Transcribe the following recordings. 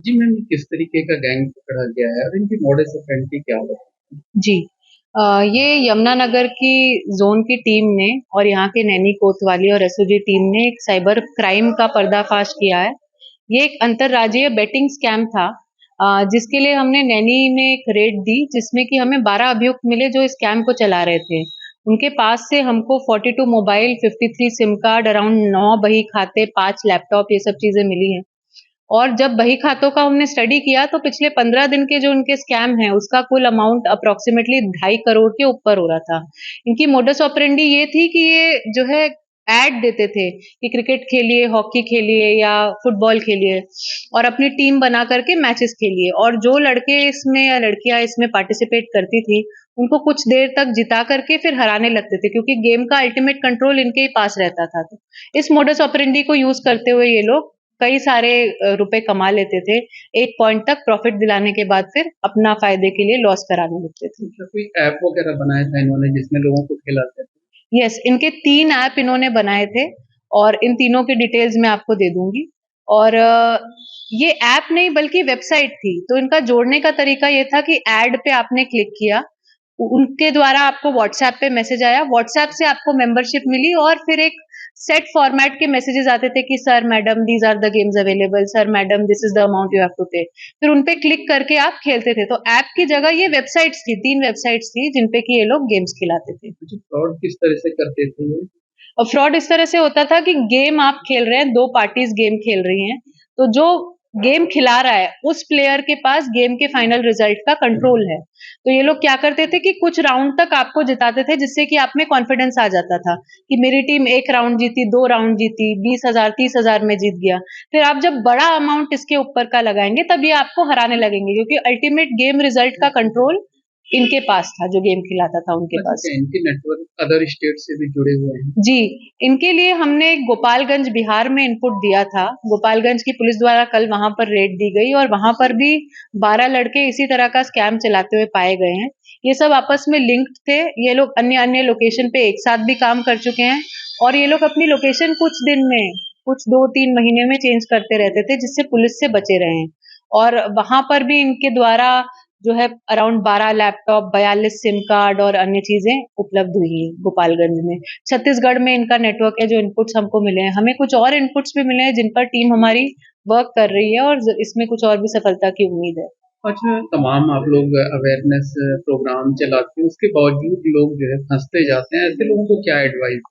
जी ma'am, ये किस तरीके का गैंग पकड़ा गया है और इनकी मॉडस ऑपरेंडी क्या होगा? जी। ये यमुनानगर की जोन की टीम ने और यहाँ के नैनी कोतवाली और एसओजी टीम ने एक साइबर क्राइम का पर्दाफाश किया है। ये एक अंतरराज्यीय बेटिंग स्कैम था, जिसके लिए हमने नैनी में एक रेड दी, जिसमें कि हमें 12 अभियुक्त मिले जो इस स्कैम को चला रहे थे। उनके पास से हमको 42 मोबाइल, 53 सिम कार्ड, अराउंड 9 बही खाते, 5 लैपटॉप, ये सब चीजें मिली हैं। और जब बही खातों का हमने स्टडी किया तो पिछले 15 दिन के जो उनके स्कैम हैं उसका कुल अमाउंट अप्रोक्सीमेटली 2.5 करोड़ के ऊपर हो रहा था। इनकी मोडस ऑपरेंडी ये थी कि ये जो है ऐड देते थे कि क्रिकेट खेलिए, हॉकी खेलिए या फुटबॉल खेलिए और अपनी टीम बना करके मैचेस खेलिए, और जो लड़के इसमें या लड़कियां इसमें पार्टिसिपेट करती थी उनको कुछ देर तक जिता करके फिर हराने लगते थे, क्योंकि गेम का अल्टीमेट कंट्रोल इनके ही पास रहता था। तो इस मोडस ऑपरेंडी को यूज करते हुए ये लोग कई सारे रुपए कमा लेते थे। एक पॉइंट तक प्रॉफिट दिलाने के बाद फिर अपना फायदे के लिए लॉस कराने लगते थे। अच्छा, कोई ऐप वगैरह बनाया था इन्होंने जिसमें लोगों को खिलाते थे? यस, इनके 3 ऐप इन्होंने बनाए थे और इन तीनों की डिटेल्स मैं आपको दे दूंगी। और ये ऐप नहीं बल्कि वेबसाइट थी। तो इनका जोड़ने का तरीका ये था कि ऐड पे आपने क्लिक किया, उनके द्वारा आपको व्हाट्सएप पे मैसेज आया, व्हाट्सएप से आपको मेंबरशिप मिली और फिर एक सेट फॉर्मेट के मैसेजेस आते थे कि sir madam these are the games available, sir madam this is the amount you have to pay. फिर उनपे क्लिक करके आप खेलते थे। तो ऐप की जगह ये वेबसाइट्स थी, 3 वेबसाइट्स थी जिनपे कि ये लोग गेम्स खिलाते थे। अच्छा, फ्रॉड किस तरह से करते थे ये? और फ्रॉड इस तरह से होता था कि गेम आप खेल रहे हैं, 2 पार्टीज गेम खेल रही हैं, तो जो गेम खिला रहा है उस प्लेयर के पास गेम के फाइनल रिजल्ट का कंट्रोल है। तो ये लोग क्या करते थे कि कुछ राउंड तक आपको जिताते थे, जिससे कि आप में कॉन्फिडेंस आ जाता था कि मेरी टीम 1 राउंड जीती, 2 राउंड जीती, 20,000 30,000 में जीत गया। फिर आप जब बड़ा अमाउंट इसके ऊपर का लगाएंगे तब ये आपको हराने लगेंगे, क्योंकि अल्टीमेट गेम रिजल्ट का कंट्रोल इनके पास था, जो गेम खिलाता था उनके अच्छा, पास। क्या इनके नेटवर्क अदर स्टेट से भी जुड़े हुए हैं? जी, इनके लिए हमने गोपालगंज बिहार में इनपुट दिया था। गोपालगंज की पुलिस द्वारा कल वहां पर रेड दी गई और वहां पर भी 12 लड़के इसी तरह का स्कैम चलाते हुए पाए गए हैं। ये सब आपस में लिंक्ड थे। ये लोग अन्य अन्य लोकेशन पे एक साथ भी काम कर चुके हैं और ये लोग अपनी लोकेशन कुछ दिन में, कुछ 2-3 महीने में चेंज करते रहते थे, जिससे पुलिस से बचे रहे हैं। और वहां पर भी इनके द्वारा जो है अराउंड 12 लैपटॉप, 42 सिम कार्ड और अन्य चीजें उपलब्ध हुई है गोपालगंज में। छत्तीसगढ़ में इनका नेटवर्क है, जो इनपुट्स हमको मिले हैं। हमें कुछ और इनपुट्स भी मिले हैं जिन पर टीम हमारी वर्क कर रही है और इसमें कुछ और भी सफलता की उम्मीद है। अच्छा, तमाम आप लोग अवेयरनेस प्रोग्राम चलाते हैं, उसके बावजूद लोग जो है फंसते जाते हैं, ऐसे लोगों को क्या एडवाइस?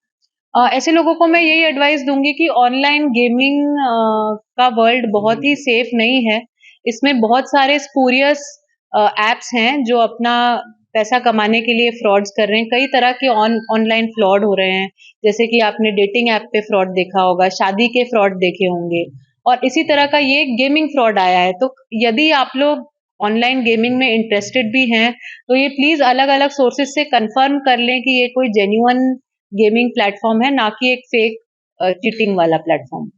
ऐसे लोगों को मैं यही एडवाइस दूंगी कि ऑनलाइन गेमिंग का वर्ल्ड बहुत ही सेफ नहीं है। इसमें बहुत सारे स्पूरियस एप्स हैं जो अपना पैसा कमाने के लिए फ्रॉड्स कर रहे हैं। कई तरह के ऑनलाइन फ्रॉड हो रहे हैं, जैसे कि आपने डेटिंग ऐप पे फ्रॉड देखा होगा, शादी के फ्रॉड देखे होंगे, और इसी तरह का ये गेमिंग फ्रॉड आया है। तो यदि आप लोग ऑनलाइन गेमिंग में इंटरेस्टेड भी हैं तो ये प्लीज अलग अलग सोर्सेज से कंफर्म कर लें कि ये कोई जेन्युइन गेमिंग प्लेटफॉर्म है, ना कि एक फेक चीटिंग वाला प्लेटफॉर्म।